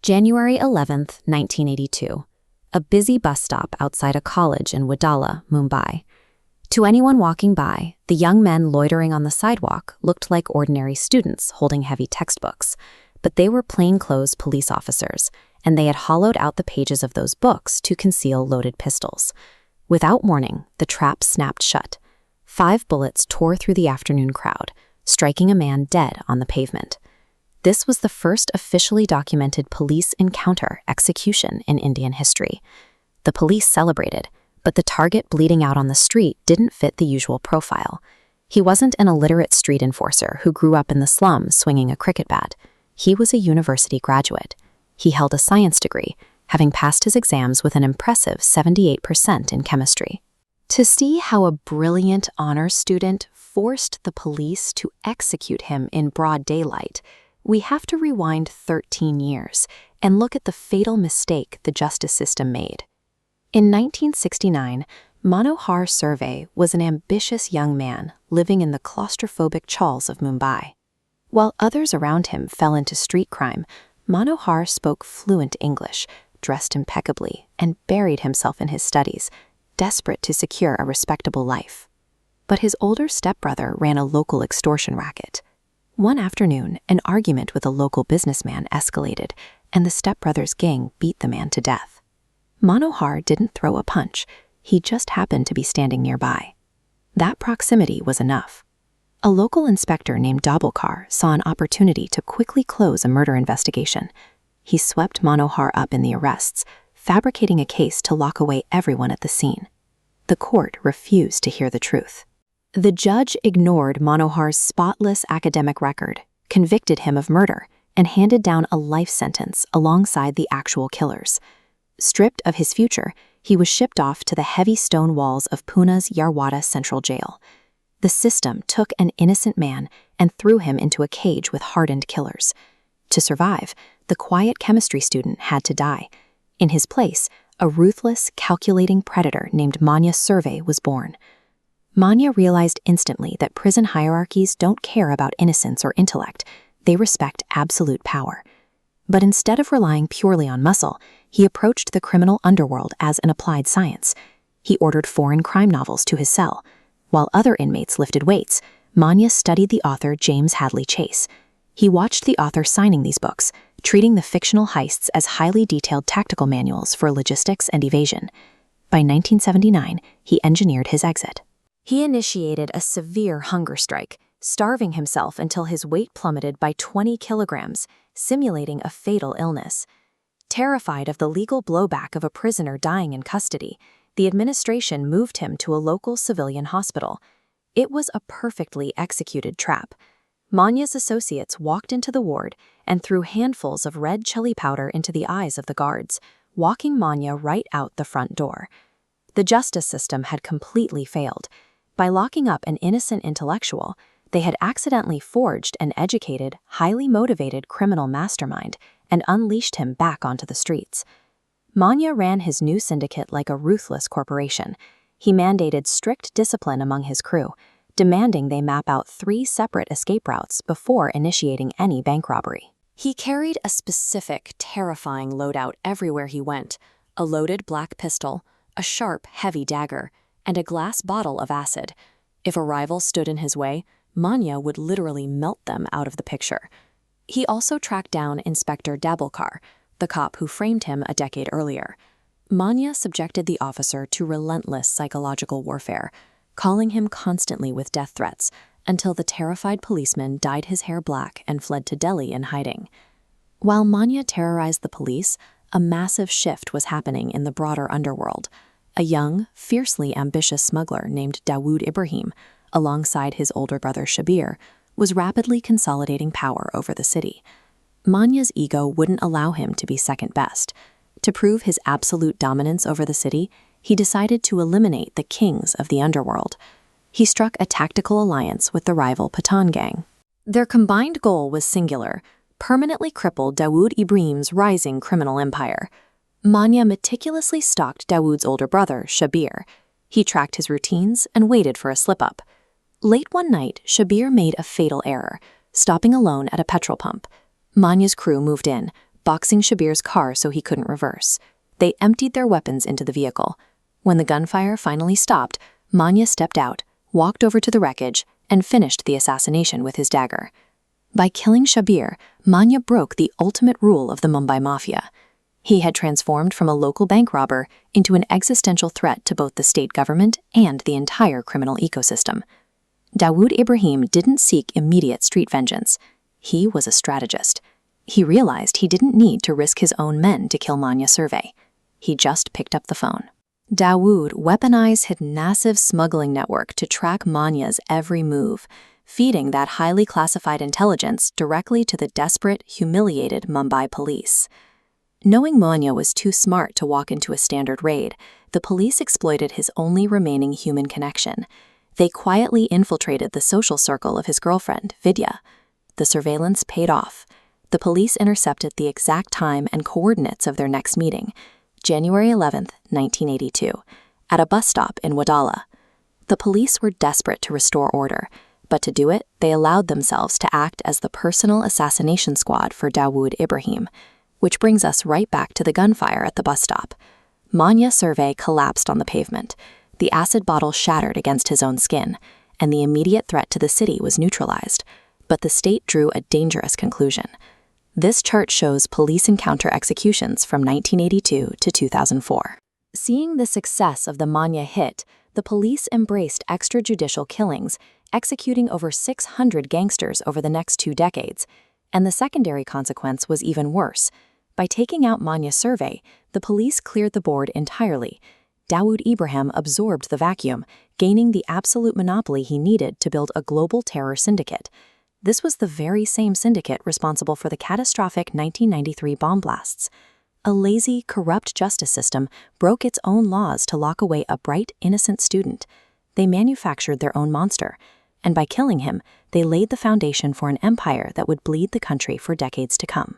January 11th, 1982. A busy bus stop outside a college in Wadala, Mumbai. To anyone walking by, the young men loitering on the sidewalk looked like ordinary students holding heavy textbooks, but they were plainclothes police officers, and they had hollowed out the pages of those books to conceal loaded pistols. Without warning, the trap snapped shut. 5 bullets tore through the afternoon crowd, striking a man dead on the pavement. This was the first officially documented police encounter execution in Indian history. The police celebrated, but the target bleeding out on the street didn't fit the usual profile. He wasn't an illiterate street enforcer who grew up in the slums swinging a cricket bat. He was a university graduate. He held a science degree, having passed his exams with an impressive 78% in chemistry. To see how a brilliant honors student forced the police to execute him in broad daylight, we have to rewind 13 years and look at the fatal mistake the justice system made. In 1969, Manya Surve was an ambitious young man living in the claustrophobic chawls of Mumbai. While others around him fell into street crime, Manya spoke fluent English, dressed impeccably, and buried himself in his studies, desperate to secure a respectable life. But his older stepbrother ran a local extortion racket. One afternoon, an argument with a local businessman escalated, and the stepbrother's gang beat the man to death. Manya didn't throw a punch. He just happened to be standing nearby. That proximity was enough. A local inspector named Dabholkar saw an opportunity to quickly close a murder investigation. He swept Manya up in the arrests, fabricating a case to lock away everyone at the scene. The court refused to hear the truth. The judge ignored Manya's spotless academic record, convicted him of murder, and handed down a life sentence alongside the actual killers. Stripped of his future, he was shipped off to the heavy stone walls of Pune's Yarwada Central Jail. The system took an innocent man and threw him into a cage with hardened killers. To survive, the quiet chemistry student had to die. In his place, a ruthless, calculating predator named Manya Surve was born. Manya realized instantly that prison hierarchies don't care about innocence or intellect. They respect absolute power. But instead of relying purely on muscle, he approached the criminal underworld as an applied science. He ordered foreign crime novels to his cell. While other inmates lifted weights, Manya studied the author James Hadley Chase. He watched the author signing these books, treating the fictional heists as highly detailed tactical manuals for logistics and evasion. By 1979, he engineered his exit. He initiated a severe hunger strike, starving himself until his weight plummeted by 20 kilograms, simulating a fatal illness. Terrified of the legal blowback of a prisoner dying in custody, the administration moved him to a local civilian hospital. It was a perfectly executed trap. Manya's associates walked into the ward and threw handfuls of red chili powder into the eyes of the guards, walking Manya right out the front door. The justice system had completely failed. By locking up an innocent intellectual, they had accidentally forged an educated, highly motivated criminal mastermind and unleashed him back onto the streets. Manya ran his new syndicate like a ruthless corporation. He mandated strict discipline among his crew, demanding they map out 3 separate escape routes before initiating any bank robbery. He carried a specific, terrifying loadout everywhere he went: a loaded black pistol, a sharp, heavy dagger, and a glass bottle of acid. If a rival stood in his way, Manya would literally melt them out of the picture. He also tracked down Inspector Dabholkar, the cop who framed him a decade earlier. Manya subjected the officer to relentless psychological warfare, calling him constantly with death threats, until the terrified policeman dyed his hair black and fled to Delhi in hiding. While Manya terrorized the police, a massive shift was happening in the broader underworld. A young, fiercely ambitious smuggler named Dawood Ibrahim, alongside his older brother Shabir, was rapidly consolidating power over the city. Manya's ego wouldn't allow him to be second best. To prove his absolute dominance over the city, he decided to eliminate the kings of the underworld. He struck a tactical alliance with the rival Pathan gang. Their combined goal was singular: permanently cripple Dawood Ibrahim's rising criminal empire. Manya meticulously stalked Dawood's older brother, Shabir. He tracked his routines and waited for a slip-up. Late one night, Shabir made a fatal error, stopping alone at a petrol pump. Manya's crew moved in, boxing Shabir's car so he couldn't reverse. They emptied their weapons into the vehicle. When the gunfire finally stopped, Manya stepped out, walked over to the wreckage, and finished the assassination with his dagger. By killing Shabir, Manya broke the ultimate rule of the Mumbai Mafia. He had transformed from a local bank robber into an existential threat to both the state government and the entire criminal ecosystem. Dawood Ibrahim didn't seek immediate street vengeance. He was a strategist. He realized he didn't need to risk his own men to kill Manya Surve. He just picked up the phone. Dawood weaponized his massive smuggling network to track Manya's every move, feeding that highly classified intelligence directly to the desperate, humiliated Mumbai police. Knowing Manya was too smart to walk into a standard raid, the police exploited his only remaining human connection. They quietly infiltrated the social circle of his girlfriend, Vidya. The surveillance paid off. The police intercepted the exact time and coordinates of their next meeting, January 11, 1982, at a bus stop in Wadala. The police were desperate to restore order, but to do it, they allowed themselves to act as the personal assassination squad for Dawood Ibrahim, which brings us right back to the gunfire at the bus stop. Manya Surve collapsed on the pavement. The acid bottle shattered against his own skin, and the immediate threat to the city was neutralized. But the state drew a dangerous conclusion. This chart shows police encounter executions from 1982 to 2004. Seeing the success of the Manya hit, the police embraced extrajudicial killings, executing over 600 gangsters over the next 2 decades. And the secondary consequence was even worse. By taking out Manya Surve, the police cleared the board entirely. Dawood Ibrahim absorbed the vacuum, gaining the absolute monopoly he needed to build a global terror syndicate. This was the very same syndicate responsible for the catastrophic 1993 bomb blasts. A lazy, corrupt justice system broke its own laws to lock away a bright, innocent student. They manufactured their own monster, and by killing him, they laid the foundation for an empire that would bleed the country for decades to come.